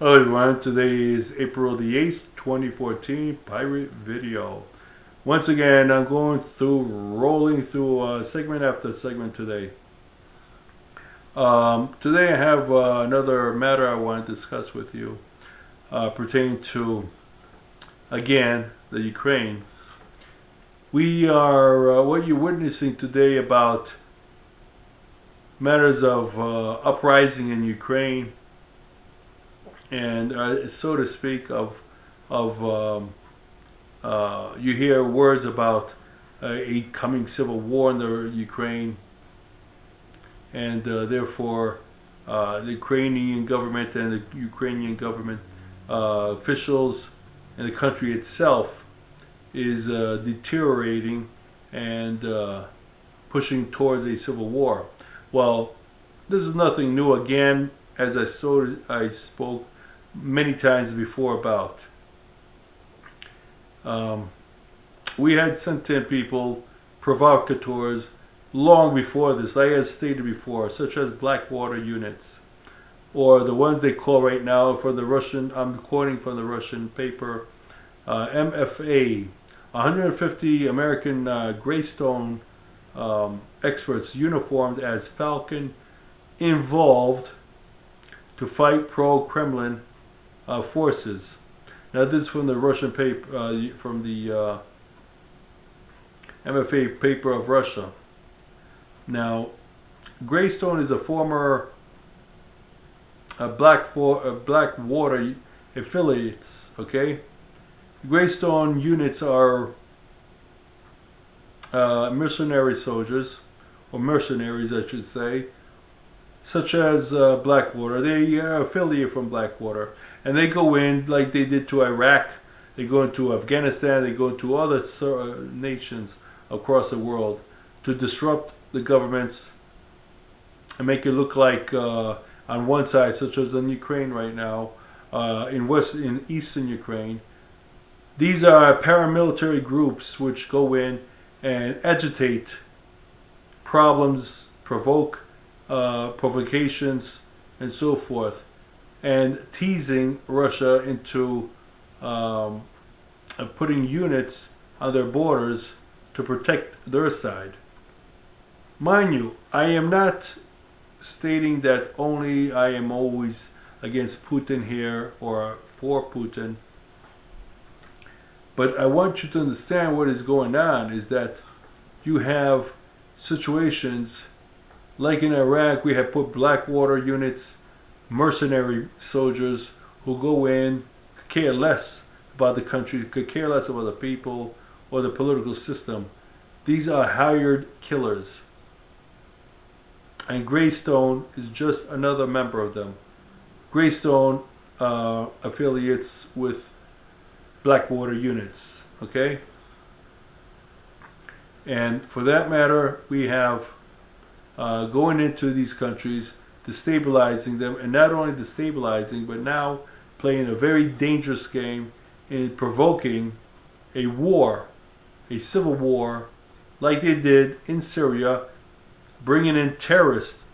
Hello everyone, today is April the 8th, 2014, Pirate Video. Once again, I'm rolling through segment after segment today. Today I have another matter I want to discuss with you pertaining to, again, the Ukraine. We are, what you're witnessing today about matters of uprising in Ukraine and so to speak you hear words about a coming civil war in the Ukraine, and therefore the Ukrainian government and the Ukrainian government officials and the country itself is deteriorating and pushing towards a civil war. Well, this is nothing new. Again, as I spoke many times before about. We had sent in people, provocateurs, long before this, like I stated before, such as Blackwater units, or the ones they call right now from the Russian, I'm quoting from the Russian paper, MFA, 150 American Greystone experts uniformed as Falcon involved to fight pro-Kremlin forces. Now this is from the Russian paper, from the MFA paper of Russia. Now, Greystone is a former Blackwater affiliates. Okay, Greystone units are mercenary soldiers, or mercenaries, I should say, such as Blackwater. They are affiliated from Blackwater, and they go in like they did to Iraq. They go into Afghanistan. They go into other nations across the world to disrupt the governments and make it look like on one side, such as in Ukraine right now, in eastern Ukraine, these are paramilitary groups which go in and agitate problems, provoke provocations, and so forth, and teasing Russia into putting units on their borders to protect their side. Mind you, I am not stating that only I am always against Putin here or for Putin, but I want you to understand what is going on is that you have situations like in Iraq. We have put Blackwater units, mercenary soldiers who go in, could care less about the country, could care less about the people or the political system. These are hired killers. And Greystone is just another member of them. Greystone affiliates with Blackwater units, okay? And for that matter, we have going into these countries, destabilizing them, and not only destabilizing, but now playing a very dangerous game in provoking a war, a civil war, like they did in Syria, bringing in terrorists,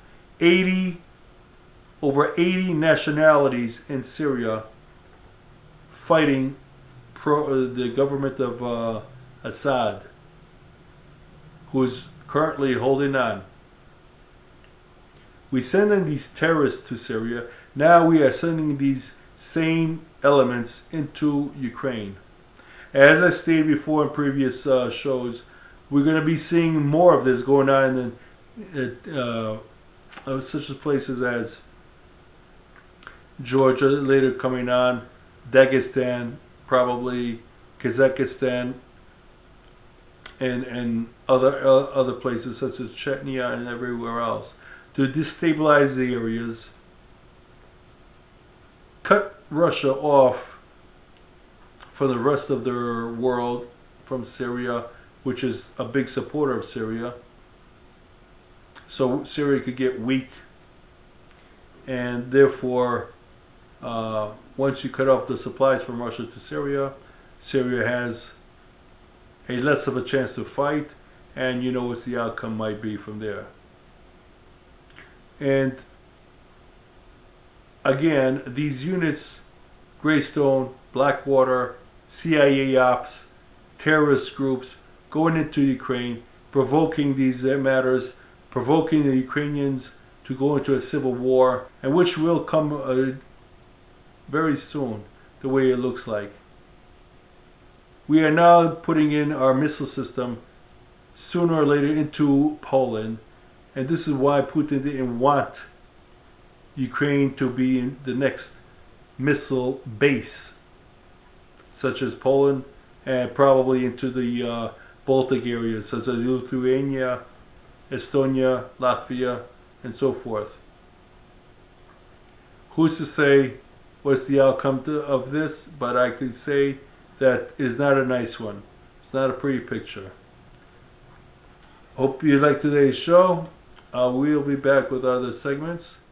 over 80 nationalities in Syria, fighting the government of Assad, who is currently holding on. We send in these terrorists to Syria. Now we are sending these same elements into Ukraine. As I stated before in previous shows, we're going to be seeing more of this going on in such as places as Georgia, later coming on, Dagestan, probably Kazakhstan, and other places such as Chechnya and everywhere else, to destabilize the areas, cut Russia off from the rest of the world, from Syria, which is a big supporter of Syria, so Syria could get weak, and therefore once you cut off the supplies from Russia to Syria, Syria has a less of a chance to fight, and you know what the outcome might be from there. And again, these units, Greystone, Blackwater, CIA ops, terrorist groups, going into Ukraine, provoking these matters, provoking the Ukrainians to go into a civil war, and which will come very soon, the way it looks like. We are now putting in our missile system sooner or later into Poland, and this is why Putin didn't want Ukraine to be in the next missile base, such as Poland, and probably into the Baltic areas, such as Lithuania, Estonia, Latvia, and so forth. Who's to say what's the outcome of this? But I could say that it is not a nice one. It's not a pretty picture. Hope you liked today's show. We'll be back with other segments.